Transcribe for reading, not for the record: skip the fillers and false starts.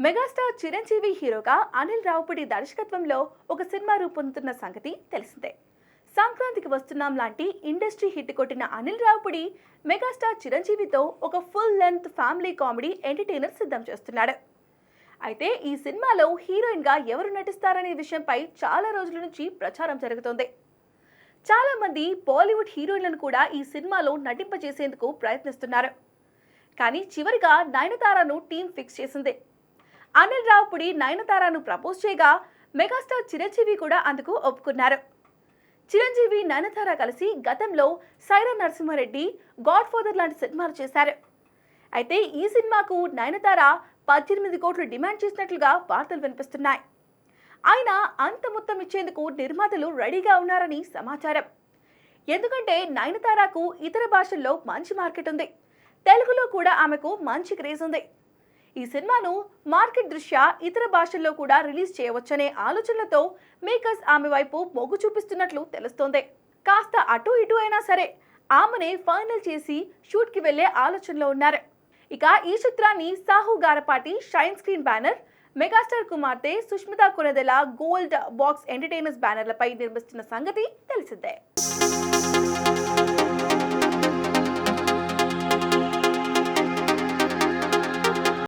Megastar Chiranjeevi హీరోగా అనిల్ రావుపూడి దర్శకత్వంలో ఒక సినిమా రూపొందుతున్న సంగతి తెలిసిందే. సంక్రాంతికి వస్తున్నాం లాంటి ఇండస్ట్రీ హిట్ కొట్టిన అనిల్ రావుపూడి మెగాస్టార్ చిరంజీవితో ఒక full length family comedy entertainer సిద్ధం చేస్తున్నాడు. అయితే ఈ సినిమాలో హీరోయిన్ గా ఎవరు నటిస్తారనే విషయంపై చాలా రోజుల నుంచి ప్రచారం జరుగుతోంది. చాలా మంది బాలీవుడ్ హీరోయిన్లను కూడా ఈ సినిమాలో నటింపజేసేందుకు ప్రయత్నిస్తున్నారు. కానీ చివరిగా నయనతారను టీం ఫిక్స్ చేసింది. అనిల్ రావుపూడి నయనతారను ప్రపోజ్ చేయగా మెగాస్టార్ చిరంజీవి కూడా అందుకు ఒప్పుకున్నారు. చిరంజీవి నయనతార కలిసి గతంలో సైరా నరసింహారెడ్డి, గాడ్ ఫాదర్ లాంటి సినిమాలు చేశారు. అయితే ఈ సినిమాకు నయనతార 18 కోట్లు డిమాండ్ చేసినట్లుగా వార్తలు వినిపిస్తున్నాయి. ఆయన అంత మొత్తం ఇచ్చేందుకు నిర్మాతలు రెడీగా ఉన్నారని సమాచారం. ఎందుకంటే నయనతారకు ఇతర భాషల్లో మంచి మార్కెట్ ఉంది. తెలుగులో కూడా ఆమెకు మంచి క్రేజ్ ఉంది. ఈ సినిమాను మార్కెట్ దృష్ట్యా ఇతర భాషల్లో కూడా రిలీజ్ చేయవచ్చనే ఆలోచనలతో మేకర్స్ ఆమె వైపు మొగ్గు చూపిస్తున్నట్లు తెలుస్తోంది. కాస్త అటు ఇటు అయినా సరే ఆమెనే ఫైనల్ చేసి షూట్కి వెళ్లే ఆలోచనలో ఉన్నారు. ఇక ఈ చిత్రాన్ని Sahu Garapati shine screen banner, megastar కుమార్తె Sushmita Konidela gold box entertainers బ్యానర్లపై నిర్మిస్తున్న సంగతి తెలిసిందే.